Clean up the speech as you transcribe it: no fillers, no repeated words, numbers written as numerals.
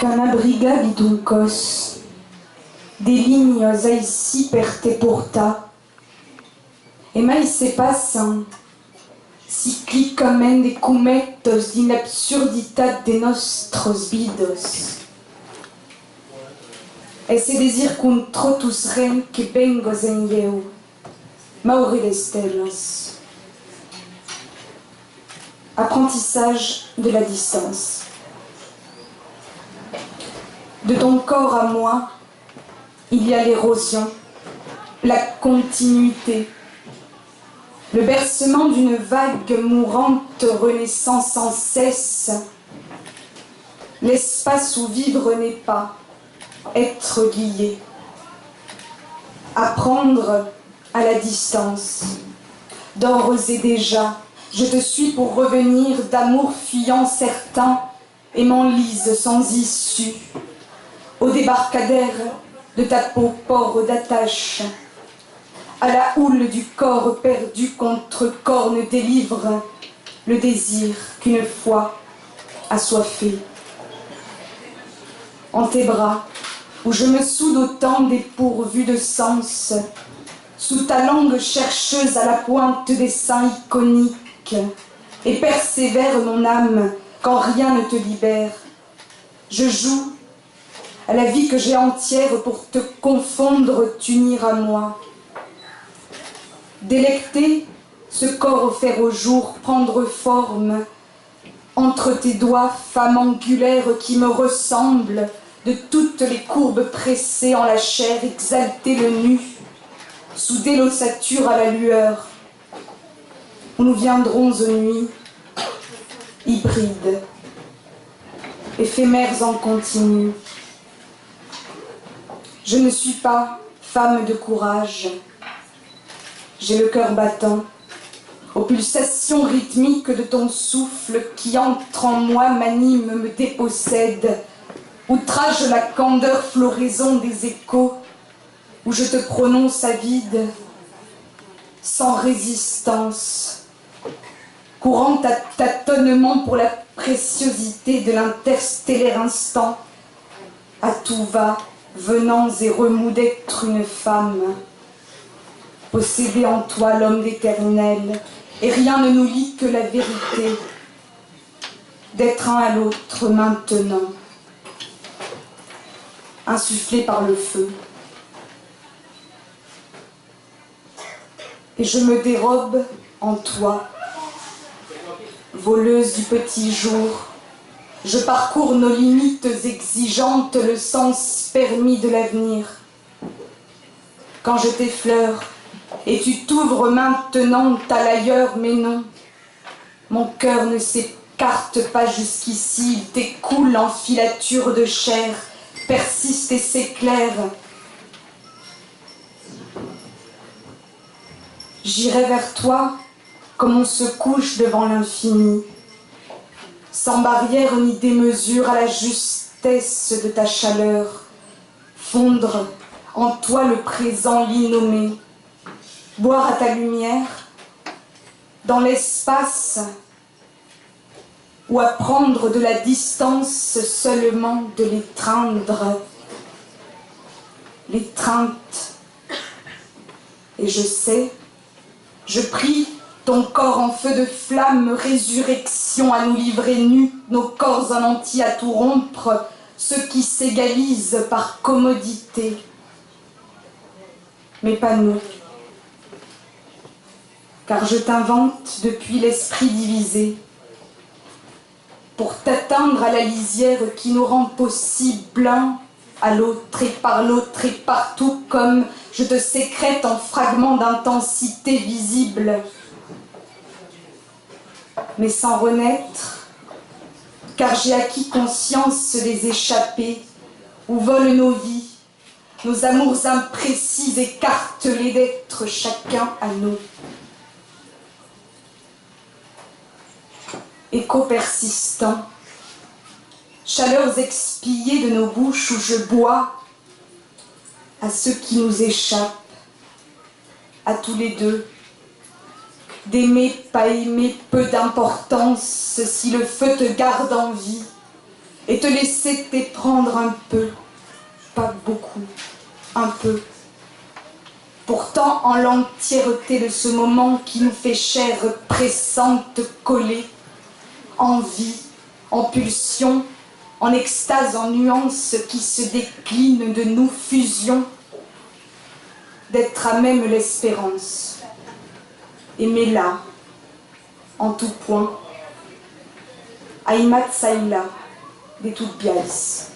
Qu'una brigaviduncos, des lignes aici per te porta, e mai se passam, ciclicamente cumetos d'inabsurditat de nostros vidos. Esse desir contra tus ren que vengos en eu, mauri d'estelas. Apprentissage de la distance. De ton corps à moi, il y a l'érosion, la continuité, le bercement d'une vague mourante renaissant sans cesse, l'espace où vivre n'est pas, être lié, apprendre à la distance. D'ores et déjà, je te suis pour revenir d'amour fuyant certain et m'enlise sans issue, au débarcadère de ta peau port d'attache, à la houle du corps perdu contre cornes délivre le désir qu'une fois assoiffé. En tes bras, où je me soude au temps dépourvu de sens, sous ta langue chercheuse à la pointe des seins iconiques, et persévère mon âme quand rien ne te libère. Je joue à la vie que j'ai entière pour te confondre, t'unir à moi. Délecter ce corps offert au jour, prendre forme entre tes doigts, femme angulaire qui me ressemble, de toutes les courbes pressées en la chair, exalter le nu, souder l'ossature à la lueur, où nous viendrons aux nuits, hybrides, éphémères en continu. Je ne suis pas femme de courage, j'ai le cœur battant, aux pulsations rythmiques de ton souffle qui entre en moi, m'anime, me dépossède, outrage la candeur floraison des échos, où je te prononce à vide, sans résistance, courant à tâtonnement pour la préciosité de l'interstellaire instant, à tout va, venant et remous d'être une femme, posséder en toi l'homme d'éternel, et rien ne nous lie que la vérité, d'être un à l'autre maintenant, insufflé par le feu. Et je me dérobe en toi, voleuse du petit jour. Je parcours nos limites exigeantes, le sens permis de l'avenir. Quand je t'effleure, et tu t'ouvres maintenant à l'ailleurs, mais non, mon cœur ne s'écarte pas jusqu'ici, il t'écoule en filature de chair, persiste et s'éclaire. J'irai vers toi comme on se couche devant l'infini, sans barrière ni démesure à la justesse de ta chaleur, fondre en toi le présent l'innommé, boire à ta lumière, dans l'espace, ou apprendre de la distance seulement de l'étreindre, l'étreinte. Et je sais, je prie ton corps en feu de flamme, résurrection à nous livrer nus, nos corps en entier à tout rompre, ceux qui s'égalisent par commodité, mais pas nous. Car je t'invente depuis l'esprit divisé, pour t'atteindre à la lisière qui nous rend possible l'un à l'autre et par l'autre et partout, comme je te sécrète en fragments d'intensité visible, mais sans renaître, car j'ai acquis conscience des échappées où volent nos vies, nos amours imprécis écartelés d'être chacun à nous. Écho persistant, chaleurs expiées de nos bouches où je bois à ce qui nous échappe, à tous les deux, d'aimer, pas aimer, peu d'importance, si le feu te garde en vie, et te laisser t'éprendre un peu, pas beaucoup, un peu. Pourtant, en l'entièreté de ce moment qui nous fait chair pressante, collée, en vie, en pulsion, en extase, en nuances qui se déclinent de nous, fusion, d'être à même l'espérance, aimer là, en tout point, Aimat Saïla, de toute Bialis.